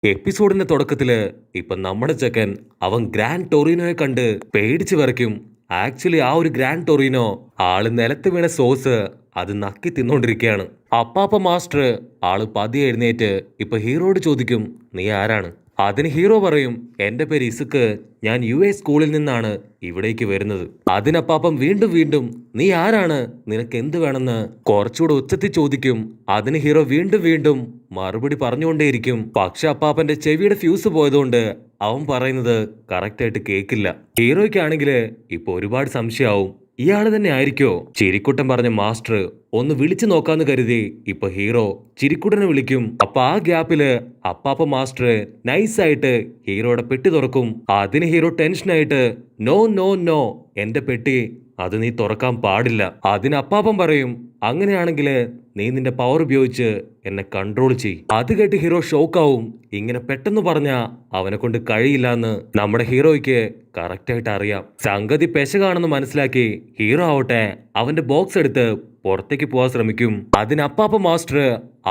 എപ്പിസോഡിന്റെ തുടക്കത്തില് ഇപ്പൊ നമ്മുടെ ചെക്കൻ അവൻ ഗ്രാൻഡ് ടൊറീനോയെ കണ്ട് പേടിച്ച് വിറയ്ക്കും. ആക്ച്വലി ആ ഒരു ഗ്രാൻഡ് ടൊറീനോ ആള് നിലത്ത് വീണ സോസ് അത് നക്കി തിന്നോണ്ടിരിക്കുകയാണ്. അപ്പാപ്പ മാസ്റ്റർ ആള് പതിയെ എഴുന്നേറ്റ് ഇപ്പൊ ഹീറോയോട് ചോദിക്കും, നീ ആരാണ്? അതിന് ഹീറോ പറയും, എന്റെ പേര് ഇസുക്ക്, ഞാൻ US സ്കൂളിൽ നിന്നാണ് ഇവിടേക്ക് വരുന്നത്. അതിനപ്പാപ്പം വീണ്ടും വീണ്ടും നീ ആരാണ്, നിനക്ക് എന്ത് വേണമെന്ന് കുറച്ചുകൂടെ ഉച്ചത്തിൽ ചോദിക്കും. അതിന് ഹീറോ വീണ്ടും വീണ്ടും മറുപടി പറഞ്ഞുകൊണ്ടേയിരിക്കും. പക്ഷെ അപ്പാപ്പന്റെ ചെവിയുടെ ഫ്യൂസ് പോയതുകൊണ്ട് അവൻ പറയുന്നത് കറക്റ്റ് ആയിട്ട് കേക്കില്ല. ഹീറോയ്ക്കാണെങ്കിൽ ഇപ്പൊ ഒരുപാട് സംശയമാവും, ഇയാള് തന്നെ ആയിരിക്കോ ചിരിക്കുട്ടൻ പറഞ്ഞ മാസ്റ്റർ? ഒന്ന് വിളിച്ചു നോക്കാന്ന് കരുതി ഇപ്പൊ ഹീറോ ചിരിക്കുട്ടനെ വിളിക്കും. അപ്പൊ ആ ഗ്യാപ്പില് അപ്പാപ്പ മാസ്റ്റർ നൈസായിട്ട് ഹീറോയുടെ പെട്ടി തുറക്കും. അതിന് ഹീറോ ടെൻഷനായിട്ട്, നോ നോ നോ, എന്റെ പെട്ടി അത് നീ തുറക്കാൻ പാടില്ല. അതിന് അപ്പാപ്പൻ പറയും, അങ്ങനെയാണെങ്കിൽ നീ നിന്റെ പവർ ഉപയോഗിച്ച് എന്നെ കൺട്രോൾ ചെയ്. അത് കേട്ട് ഹീറോ ഷോക്കാവും. ഇങ്ങനെ പെട്ടെന്ന് പറഞ്ഞ അവനെ കൊണ്ട് കഴിയില്ല എന്ന് നമ്മുടെ ഹീറോയ്ക്ക് കറക്റ്റ് ആയിട്ട് അറിയാം. സംഗതി പെശകാണെന്ന് മനസ്സിലാക്കി ഹീറോ ആവട്ടെ അവന്റെ ബോക്സ് എടുത്ത് പുറത്തേക്ക് പോവാൻ ശ്രമിക്കും. അതിന് അപ്പാപ്പ മാസ്റ്റർ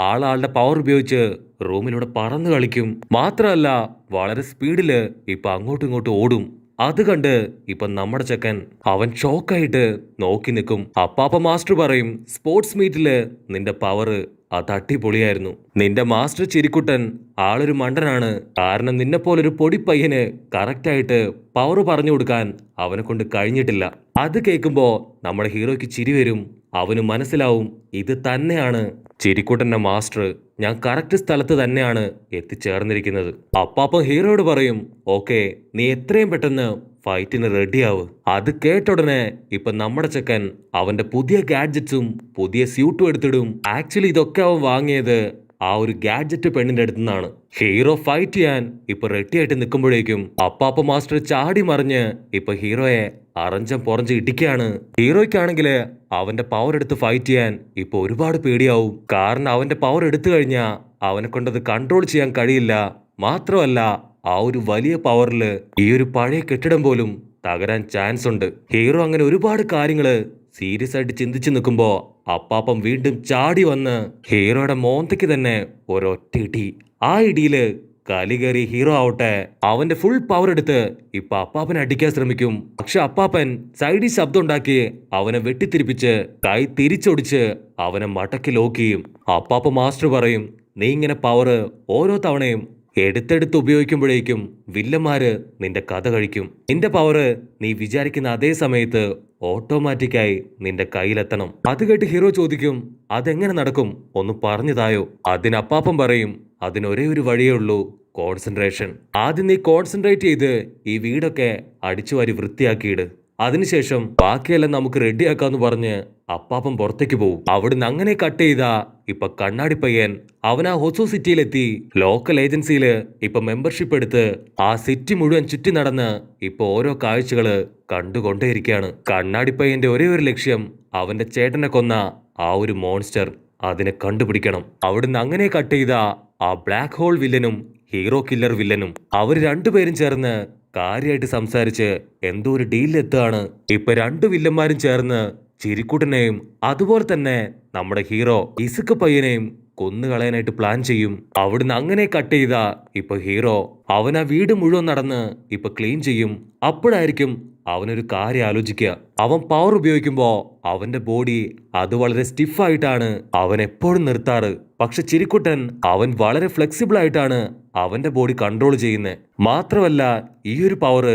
ആളുടെ പവർ ഉപയോഗിച്ച് റൂമിലൂടെ പറന്ന് കളിക്കും. മാത്രമല്ല വളരെ സ്പീഡില് ഇപ്പൊ അങ്ങോട്ടും ഇങ്ങോട്ടും ഓടും. അത് കണ്ട് ഇപ്പൊ നമ്മുടെ ചെക്കൻ അവൻ ഷോക്കായിട്ട് നോക്കി നിൽക്കും. അപ്പാപ്പ മാസ്റ്റർ പറയും, സ്പോർട്സ് മീറ്റില് നിന്റെ പവർ അത് അടിപൊളിയായിരുന്നു. നിന്റെ മാസ്റ്റർ ചിരിക്കുട്ടൻ ആളൊരു മണ്ടനാണ്. കാരണം നിന്നെ പോലൊരു പൊടിപ്പയ്യന് കറക്റ്റായിട്ട് പവർ പറഞ്ഞു കൊടുക്കാൻ അവനെ കൊണ്ട് കഴിഞ്ഞിട്ടില്ല. അത് കേൾക്കുമ്പോ നമ്മുടെ ഹീറോയ്ക്ക് ചിരി വരും. അവന് മനസ്സിലാവും, ഇത് തന്നെയാണ് ചിരിക്കുട്ടന്റെ മാസ്റ്റർ. ഞാൻ കറക്റ്റ് സ്ഥലത്ത് തന്നെയാണ് എത്തിച്ചേർന്നിരിക്കുന്നത്. അപ്പാപ്പൻ ഹീറോയോട് പറയും, ഓക്കെ, നീ എത്രയും പെട്ടെന്ന് ഫൈറ്റിന് റെഡിയാവ്. അത് കേട്ടുടനെ ഇപ്പൊ നമ്മുടെ ചെക്കൻ അവന്റെ പുതിയ ഗാഡ്ജറ്റ്സും പുതിയ സ്യൂട്ടും എടുത്തിടും. ആക്ച്വലി ഇതൊക്കെ അവൻ വാങ്ങിയത് ആ ഒരു ഗാഡ്ജറ്റ് പെണ്ണിന്റെ അടുത്ത് നിന്നാണ്. ഹീറോ ഫൈറ്റ് ചെയ്യാൻ ഇപ്പൊ റെഡിയായിട്ട് നിൽക്കുമ്പോഴേക്കും അപ്പാപ്പ മാസ്റ്റർ ചാടി മറിഞ്ഞ് ഇപ്പൊ ഹീറോയെ അറഞ്ചം പൊറഞ്ച് ഇടിക്കുകയാണ്. ഹീറോയ്ക്കാണെങ്കിൽ അവന്റെ പവർ എടുത്ത് ഫൈറ്റ് ചെയ്യാൻ ഇപ്പൊ ഒരുപാട് പേടിയാവും. കാരണം അവന്റെ പവർ എടുത്തു കഴിഞ്ഞാൽ അവനെ കൊണ്ടത് കൺട്രോൾ ചെയ്യാൻ കഴിയില്ല. മാത്രമല്ല ആ ഒരു വലിയ പവറില് ഈ ഒരു പഴയ കെട്ടിടം പോലും തകരാൻ ചാൻസ് ഉണ്ട്. ഹീറോ അങ്ങനെ ഒരുപാട് കാര്യങ്ങള് സീരിയസ് ആയിട്ട് ചിന്തിച്ചു നിൽക്കുമ്പോ അപ്പാപ്പം വീണ്ടും ചാടി വന്ന് ഹീറോയുടെ മോന്തയ്ക്ക് തന്നെ ഒരൊറ്റ ഇടി. ആ ഇടിയില് കലി കയറി ഹീറോ ആവട്ടെ അവന്റെ ഫുൾ പവർ എടുത്ത് ഇപ്പൊ അപ്പാപ്പനെ അടിക്കാൻ ശ്രമിക്കും. പക്ഷെ അപ്പാപ്പൻ സൈഡിൽ ശബ്ദം ഉണ്ടാക്കി അവനെ വെട്ടിത്തിരിപ്പിച്ച് കൈ തിരിച്ചൊടിച്ച് അവനെ മടക്കി ലോക്ക് ചെയ്യും. അപ്പാപ്പ മാസ്റ്റർ പറയും, നീ ഇങ്ങനെ പവർ ഓരോ തവണയും എടുത്തെടുത്ത് ഉപയോഗിക്കുമ്പോഴേക്കും വില്ലന്മാര് നിന്റെ കഥ കഴിക്കും. നിന്റെ പവർ നീ വിചാരിക്കുന്ന അതേ സമയത്ത് ഓട്ടോമാറ്റിക്കായി നിന്റെ കയ്യിലെത്തണം. അത് കേട്ട് ഹീറോ ചോദിക്കും, അതെങ്ങനെ നടക്കും, ഒന്ന് പറഞ്ഞതായോ? അതിന് അപ്പാപ്പൻ പറയും, അതിനൊരേ ഒരു വഴിയേ ഉള്ളൂ, കോൺസെൻട്രേഷൻ. ആദ്യം നീ കോൺസെൻട്രേറ്റ് ചെയ്ത് ഈ വീടൊക്കെ അടിച്ചുവാരി വൃത്തിയാക്കിയിട്. അതിനുശേഷം ബാക്കിയെല്ലാം നമുക്ക് റെഡിയാക്കാന്ന് പറഞ്ഞ് അപ്പാപ്പൻ പുറത്തേക്ക് പോകും. അവിടുന്ന് അങ്ങനെ കട്ട് ചെയ്താ ഇപ്പൊ കണ്ണാടി പയ്യൻ അവൻ ആ ഹൊസു സിറ്റിയിലെത്തി ലോക്കൽ ഏജൻസിയില് ഇപ്പൊ മെമ്പർഷിപ്പ് എടുത്ത് ആ സിറ്റി മുഴുവൻ ചുറ്റി നടന്ന് ഇപ്പൊ ഓരോ കാഴ്ചകള് കണ്ടുകൊണ്ടേയിരിക്കുകയാണ്. കണ്ണാടി പയ്യന്റെ ഒരേ ഒരു ലക്ഷ്യം അവന്റെ ചേട്ടനെ കൊന്ന ആ ഒരു മോൺസ്റ്റർ അതിനെ കണ്ടുപിടിക്കണം. അവിടുന്ന് അങ്ങനെ കട്ട് ചെയ്ത ആ ബ്ലാക്ക് ഹോൾ വില്ലനും ഹീറോ കില്ലർ വില്ലനും അവര് രണ്ടുപേരും ചേർന്ന് കാര്യമായിട്ട് സംസാരിച്ച് എന്തോ ഒരു ഡീലിലെത്തുകയാണ്. ഇപ്പൊ രണ്ടു വില്ലന്മാരും ചേർന്ന് ചിരിക്കുട്ടനെയും അതുപോലെ തന്നെ നമ്മുടെ ഹീറോ ഇസുക്ക് പയ്യനെയും കൊന്നുകളയാനായിട്ട് പ്ലാൻ ചെയ്യും. അവിടുന്ന് അങ്ങനെ കട്ട് ചെയ്ത ഇപ്പൊ ഹീറോ അവൻ ആ വീട് മുഴുവൻ നടന്ന് ഇപ്പൊ ക്ലീൻ ചെയ്യും. അപ്പോഴായിരിക്കും അവനൊരു കാര്യം ആലോചിക്കുക. അവൻ പവർ ഉപയോഗിക്കുമ്പോ അവന്റെ ബോഡി അത് വളരെ സ്റ്റിഫായിട്ടാണ് അവൻ എപ്പോഴും നിർത്താറ്. പക്ഷെ ചിരിക്കുട്ടൻ അവൻ വളരെ ഫ്ലെക്സിബിൾ ആയിട്ടാണ് അവന്റെ ബോഡി കൺട്രോൾ ചെയ്യുന്നത്. മാത്രമല്ല ഈ ഒരു പവർ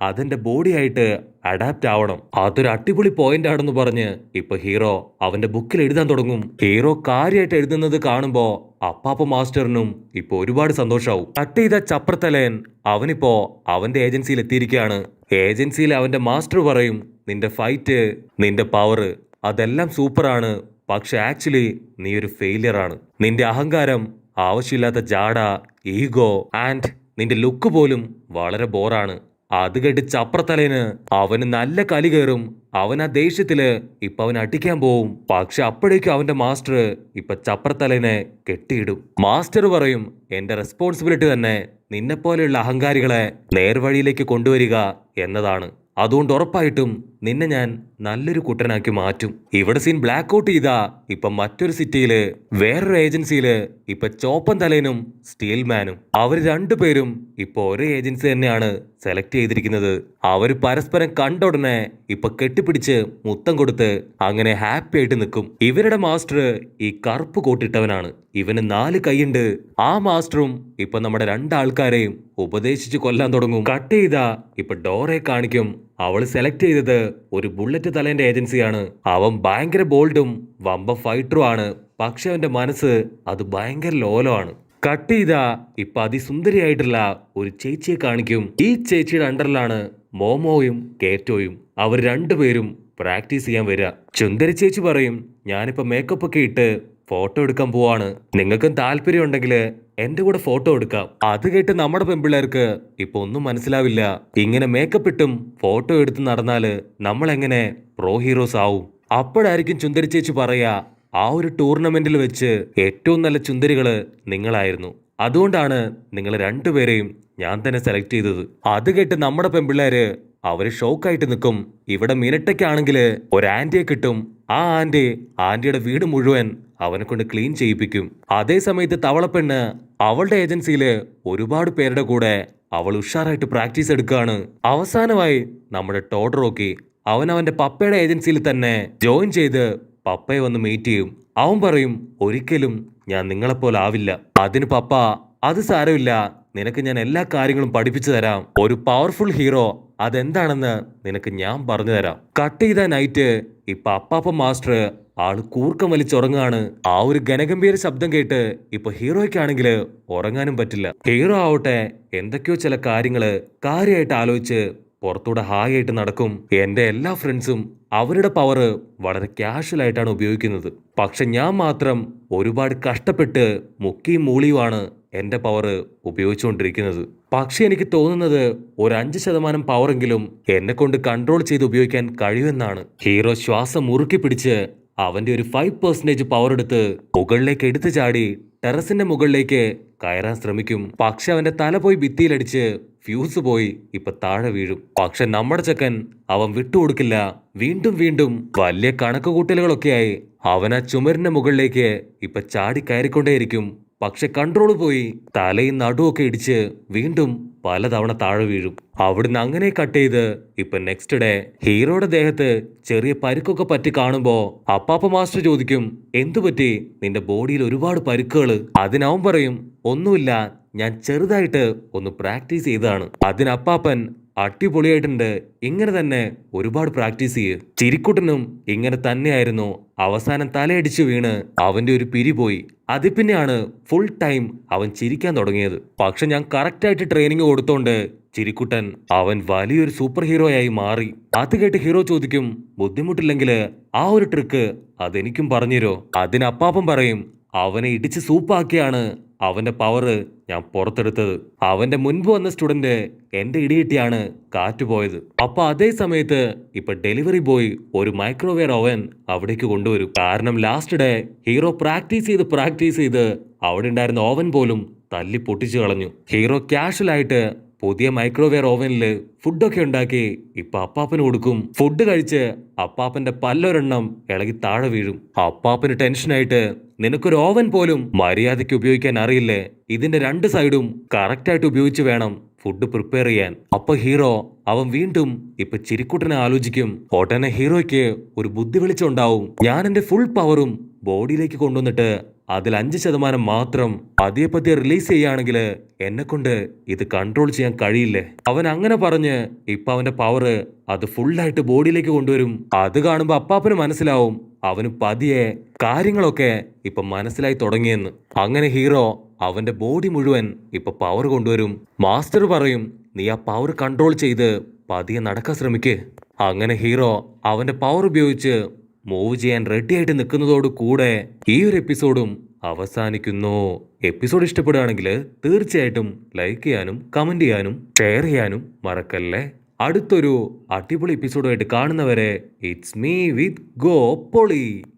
അതെന്റെ ബോഡി ആയിട്ട് അഡാപ്റ്റ് ആവണം. അതൊരു അടിപൊളി പോയിന്റ് ആണെന്ന് പറഞ്ഞ് ഇപ്പൊ ഹീറോ അവന്റെ ബുക്കിൽ എഴുതാൻ തുടങ്ങും. ഹീറോ കാര്യമായിട്ട് എഴുതുന്നത് കാണുമ്പോ അപ്പാപ്പ മാസ്റ്ററിനും ഇപ്പൊ ഒരുപാട് സന്തോഷാവും. കട്ട് ചെയ്ത ചപ്രത്തലയൻ അവനിപ്പോ അവന്റെ ഏജൻസിയിൽ എത്തിയിരിക്കുകയാണ്. ഏജൻസിയിൽ അവന്റെ മാസ്റ്റർ പറയും, നിന്റെ ഫൈറ്റ്, നിന്റെ പവർ അതെല്ലാം സൂപ്പറാണ്. പക്ഷെ ആക്ച്വലി നീ ഒരു ഫെയിലിയർ ആണ്. നിന്റെ അഹങ്കാരം, ആവശ്യമില്ലാത്ത ജാട, ഈഗോ ആൻഡ് നിന്റെ ലുക്ക് പോലും വളരെ ബോറാണ്. അത് കേട്ട് ചപ്രത്തലേന് അവന് നല്ല കലി കയറും. അവൻ ആ ദേഷ്യത്തില് ഇപ്പൊ അവൻ അടിക്കാൻ പോവും. പക്ഷെ അപ്പോഴേക്കും അവന്റെ മാസ്റ്റർ ഇപ്പൊ ചപ്രത്തലേനെ കെട്ടിയിടും. മാസ്റ്റർ പറയും, എന്റെ റെസ്പോൺസിബിലിറ്റി തന്നെ നിന്നെ പോലെയുള്ള അഹങ്കാരികളെ നേർവഴിയിലേക്ക് കൊണ്ടുവരിക എന്നതാണ്. അതുകൊണ്ട് ഉറപ്പായിട്ടും നിന്നെ ഞാൻ നല്ലൊരു കുട്ടനാക്കി മാറ്റും. ഇവിടെ സീൻ ബ്ലാക്ക് ഔട്ട് ചെയ്താ ഇപ്പൊ മറ്റൊരു സിറ്റിയില് വേറൊരു ഏജൻസിയില് ഇപ്പൊ ചോപ്പൻ തലേനും സ്റ്റീൽമാനും അവര് രണ്ടുപേരും ഇപ്പൊ ഒരേ ഏജൻസി തന്നെയാണ് സെലക്ട് ചെയ്തിരിക്കുന്നത്. അവര് പരസ്പരം കണ്ട ഉടനെ ഇപ്പൊ കെട്ടിപ്പിടിച്ച് മുത്തം കൊടുത്ത് അങ്ങനെ ഹാപ്പി ആയിട്ട് നിൽക്കും. ഇവരുടെ മാസ്റ്റർ ഈ കറുപ്പ് കോട്ടിട്ടവനാണ്. ഇവന് 4 കൈയുണ്ട്. ആ മാസ്റ്ററും ഇപ്പൊ നമ്മുടെ രണ്ടാൾക്കാരെയും ഉപദേശിച്ച് കൊല്ലാൻ തുടങ്ങും. കട്ട് ചെയ്താ ഇപ്പൊ ഡോറെ കാണിക്കും. അവള് സെലക്ട് ചെയ്തത് ഒരു ബുള്ളറ്റ് തലേന്റെ ഏജൻസിയാണ്. അവൻ ഭയങ്കര ബോൾഡും വമ്പ ഫൈറ്ററും ആണ്. പക്ഷെ അവന്റെ മനസ്സ് അത് ഭയങ്കര ലോലമാണ്. കട്ട് ചെയ്താ ഇപ്പൊ അതിസുന്ദരിയായിട്ടുള്ള ഒരു ചേച്ചിയെ കാണിക്കും. ഈ ചേച്ചിയുടെ അണ്ടറിലാണ് മോമോയും കേറ്റോയും. അവർ രണ്ടുപേരും പ്രാക്ടീസ് ചെയ്യാൻ വരിക. ചുന്ദരി ചേച്ചി പറയും, ഞാനിപ്പോ മേക്കപ്പ് ഒക്കെ ഇട്ട് ഫോട്ടോ എടുക്കാൻ പോവാണ്. നിങ്ങൾക്കും താല്പര്യം ഉണ്ടെങ്കിൽ എന്റെ കൂടെ ഫോട്ടോ എടുക്കാം. അത് കേട്ട് നമ്മുടെ പെൺപിള്ളേർക്ക് ഇപ്പൊ ഒന്നും മനസ്സിലാവില്ല. ഇങ്ങനെ മേക്കപ്പ് ഇട്ടും ഫോട്ടോ എടുത്ത് നടന്നാല് നമ്മൾ എങ്ങനെ പ്രോ ഹീറോസ് ആവും? അപ്പോഴായിരിക്കും ചുന്ദരി ചേച്ചി പറയാ, ആ ഒരു ടൂർണമെന്റിൽ വെച്ച് ഏറ്റവും നല്ല ചുന്ദരികള് നിങ്ങളായിരുന്നു. അതുകൊണ്ടാണ് നിങ്ങൾ രണ്ടുപേരെയും ഞാൻ തന്നെ സെലക്ട് ചെയ്തത്. അത് കേട്ട് നമ്മുടെ പെൺപിള്ളേര് അവര് ഷോക്കായിട്ട് നിൽക്കും. ഇവിടെ മിനിറ്റയ്ക്കാണെങ്കില് ഒരു ആന്റിയെ കിട്ടും. ആ ആന്റിയുടെ വീട് മുഴുവൻ അവനെ കൊണ്ട് ക്ലീൻ ചെയ്യിപ്പിക്കും. അതേ സമയത്ത് തവളപ്പെണ്ണ് അവളുടെ ഏജൻസിയില് ഒരുപാട് പേരുടെ കൂടെ അവൾ ഉഷാറായിട്ട് പ്രാക്ടീസ് എടുക്കുകയാണ്. അവസാനമായി നമ്മുടെ ടോഡറോക്കി അവന്റെ പപ്പയുടെ ഏജൻസിയിൽ തന്നെ ജോയിൻ ചെയ്ത് പപ്പയെ വന്ന് മീറ്റ് ചെയ്യും. അവൻ പറയും, ഒരിക്കലും ഞാൻ നിങ്ങളെപ്പോലെ ആവില്ല. അതിന് പപ്പ, അത് സാരമില്ല, നിനക്ക് ഞാൻ എല്ലാ കാര്യങ്ങളും പഠിപ്പിച്ചു തരാം. ഒരു പവർഫുൾ ഹീറോ അതെന്താണെന്ന് നിനക്ക് ഞാൻ പറഞ്ഞു തരാം. കട്ട് ചെയ്ത നൈറ്റ് ഇപ്പൊ അപ്പാപ്പ മാസ്റ്റർ ആള് കൂർക്കം വലിച്ചുറങ്ങാണ്. ആ ഒരു ഘനഗംഭീര ശബ്ദം കേട്ട് ഇപ്പൊ ഹീറോയ്ക്കാണെങ്കിൽ ഉറങ്ങാനും പറ്റില്ല. ഹീറോ ആവട്ടെ എന്തൊക്കെയോ ചില കാര്യമായിട്ട് ആലോചിച്ച് പുറത്തൂടെ ഹായ് ആയിട്ട് നടക്കും. എന്റെ എല്ലാ ഫ്രണ്ട്സും അവരുടെ പവർ വളരെ കാഷ്വൽ ആയിട്ടാണ് ഉപയോഗിക്കുന്നത്. പക്ഷെ ഞാൻ മാത്രം ഒരുപാട് കഷ്ടപ്പെട്ട് മുക്കിയും മൂളിയുമാണ് എന്റെ പവർ ഉപയോഗിച്ചുകൊണ്ടിരിക്കുന്നത്. പക്ഷെ എനിക്ക് തോന്നുന്നത് ഒരു 5% പവറെങ്കിലും എന്നെ കൊണ്ട് കൺട്രോൾ ചെയ്ത് ഉപയോഗിക്കാൻ കഴിയുമെന്നാണ്. ഹീറോ ശ്വാസം മുറുക്കി പിടിച്ച് അവന്റെ ഒരു 5% പവർ എടുത്ത് മുകളിലേക്ക് എടുത്തു ചാടി ടെറസിന്റെ മുകളിലേക്ക് കയറാൻ ശ്രമിക്കും. പക്ഷെ അവന്റെ തല പോയി ഭിത്തിയിലടിച്ച് ഫ്യൂസ് പോയി ഇപ്പൊ താഴെ വീഴും. പക്ഷെ നമ്മുടെ ചെക്കൻ അവൻ വിട്ടുകൊടുക്കില്ല. വീണ്ടും വീണ്ടും വലിയ കണക്കുകൂട്ടലുകളൊക്കെയായി അവൻ ആ ചുമരിന്റെ മുകളിലേക്ക് ഇപ്പൊ ചാടി കയറിക്കൊണ്ടേയിരിക്കും. പക്ഷെ കൺട്രോൾ പോയി തലയും നടുവൊക്കെ ഇടിച്ച് വീണ്ടും പലതവണ താഴെ വീഴും. അവിടുന്ന് അങ്ങനെ കട്ട് ചെയ്ത് ഇപ്പൊ നെക്സ്റ്റ് ഡേ ഹീറോയുടെ ദേഹത്ത് ചെറിയ പരിക്കൊക്കെ പറ്റി കാണുമ്പോ അപ്പാപ്പ മാസ്റ്റർ ചോദിക്കും, എന്തു പറ്റി? നിന്റെ ബോഡിയിൽ ഒരുപാട് പരിക്കുകള്. അതിനവൻ പറയും, ഒന്നുമില്ല, ഞാൻ ചെറുതായിട്ട് ഒന്ന് പ്രാക്ടീസ് ചെയ്തതാണ്. അതിന് അപ്പാപ്പൻ, അടിപൊളിയായിട്ടുണ്ട്, ഇങ്ങനെ തന്നെ ഒരുപാട് പ്രാക്ടീസ് ചെയ്യ്. ചിരിക്കുട്ടനും ഇങ്ങനെ തന്നെയായിരുന്നു. അവസാനം തലയടിച്ചു വീണ് അവന്റെ ഒരു പിരി പോയി. അതിൽ പിന്നെയാണ് ഫുൾ ടൈം അവൻ ചിരിക്കാൻ തുടങ്ങിയത്. പക്ഷെ ഞാൻ കറക്റ്റായിട്ട് ട്രെയിനിങ് കൊടുത്തോണ്ട് ചിരിക്കുട്ടൻ അവൻ വലിയൊരു സൂപ്പർ ഹീറോയായി മാറി. അത് കേട്ട് ഹീറോ ചോദിക്കും, ബുദ്ധിമുട്ടില്ലെങ്കിൽ ആ ഒരു ട്രിക്ക് അതെനിക്കും പറഞ്ഞുതരോ? അതിന് അപ്പാപ്പൻ പറയും, അവനെ ഇടിച്ച് സൂപ്പാക്കിയാണ് അവന്റെ പവർ ഞാൻ പുറത്തെടുത്തത്. അവന്റെ മുൻപ് വന്ന സ്റ്റുഡന്റ് എന്റെ ഇടിയിട്ടിയാണ് കാറ്റ് പോയത്. അപ്പൊ അതേ സമയത്ത് ഇപ്പൊ ഡെലിവറി ബോയ് ഒരു മൈക്രോവേവ് ഓവൻ അവിടേക്ക് കൊണ്ടുവരും. കാരണം ലാസ്റ്റ് ഡേ ഹീറോ പ്രാക്ടീസ് ചെയ്ത് അവിടെ ഉണ്ടായിരുന്ന ഓവൻ പോലും തല്ലി പൊട്ടിച്ചു കളഞ്ഞു. ഹീറോ കാഷ്വൽ ആയിട്ട് പുതിയ മൈക്രോവേവ് ഓവനില് ഫുഡൊക്കെ ഉണ്ടാക്കി ഇപ്പൊ അപ്പാപ്പന് കൊടുക്കും. ഫുഡ് കഴിച്ച് അപ്പാപ്പന്റെ പല്ലൊരെണ്ണം ഇളകി താഴെ വീഴും. അപ്പാപ്പന് ടെൻഷനായിട്ട്, നിനക്കൊരു ഓവൻ പോലും മര്യാദയ്ക്ക് ഉപയോഗിക്കാൻ അറിയില്ലേ? ഇതിന്റെ 2 സൈഡും കറക്റ്റായിട്ട് ഉപയോഗിച്ച് വേണം ഫുഡ് പ്രിപ്പയർ ചെയ്യാൻ. അപ്പൊ ഹീറോ അവൻ വീണ്ടും ഇപ്പൊ ചിരിക്കുട്ടനെ ആലോചിക്കും. ഉടനെ ഹീറോയ്ക്ക് ഒരു ബുദ്ധി വെളിച്ചമുണ്ടാവും. ഞാൻ എന്റെ ഫുൾ പവറും ബോഡിയിലേക്ക് കൊണ്ടുവന്നിട്ട് അതിൽ 5% മാത്രം പതിയെ റിലീസ് ചെയ്യുകയാണെങ്കിൽ എന്നെ കൊണ്ട് ഇത് കൺട്രോൾ ചെയ്യാൻ കഴിയില്ലേ? അവൻ അങ്ങനെ പറഞ്ഞ് ഇപ്പൊ അവന്റെ പവർ അത് ഫുള്ളായിട്ട് ബോഡിയിലേക്ക് കൊണ്ടുവരും. അത് കാണുമ്പോ അപ്പാപ്പന് മനസ്സിലാവും അവന് പതിയെ കാര്യങ്ങളൊക്കെ ഇപ്പൊ മനസ്സിലായി തുടങ്ങിയെന്ന്. അങ്ങനെ ഹീറോ അവന്റെ ബോഡി മുഴുവൻ ഇപ്പൊ പവർ കൊണ്ടുവരും. മാസ്റ്റർ പറയും, നീ ആ പവർ കൺട്രോൾ ചെയ്ത് പതിയെ നടക്കാൻ ശ്രമിക്ക്. അങ്ങനെ ഹീറോ അവന്റെ പവർ ഉപയോഗിച്ച് മൂവ് ചെയ്യാൻ റെഡി ആയിട്ട് നിൽക്കുന്നതോട് കൂടെ ഈ ഒരു എപ്പിസോഡും അവസാനിക്കുന്നു. എപ്പിസോഡ് ഇഷ്ടപ്പെടുകയാണെങ്കിൽ തീർച്ചയായിട്ടും ലൈക്ക് ചെയ്യാനും കമന്റ് ചെയ്യാനും ഷെയർ ചെയ്യാനും മറക്കല്ലേ. അടുത്തൊരു അടിപൊളി എപ്പിസോഡുമായിട്ട് കാണുന്നവരെ ഇറ്റ്സ് മീ വിത്ത് ഗോ പൊളി.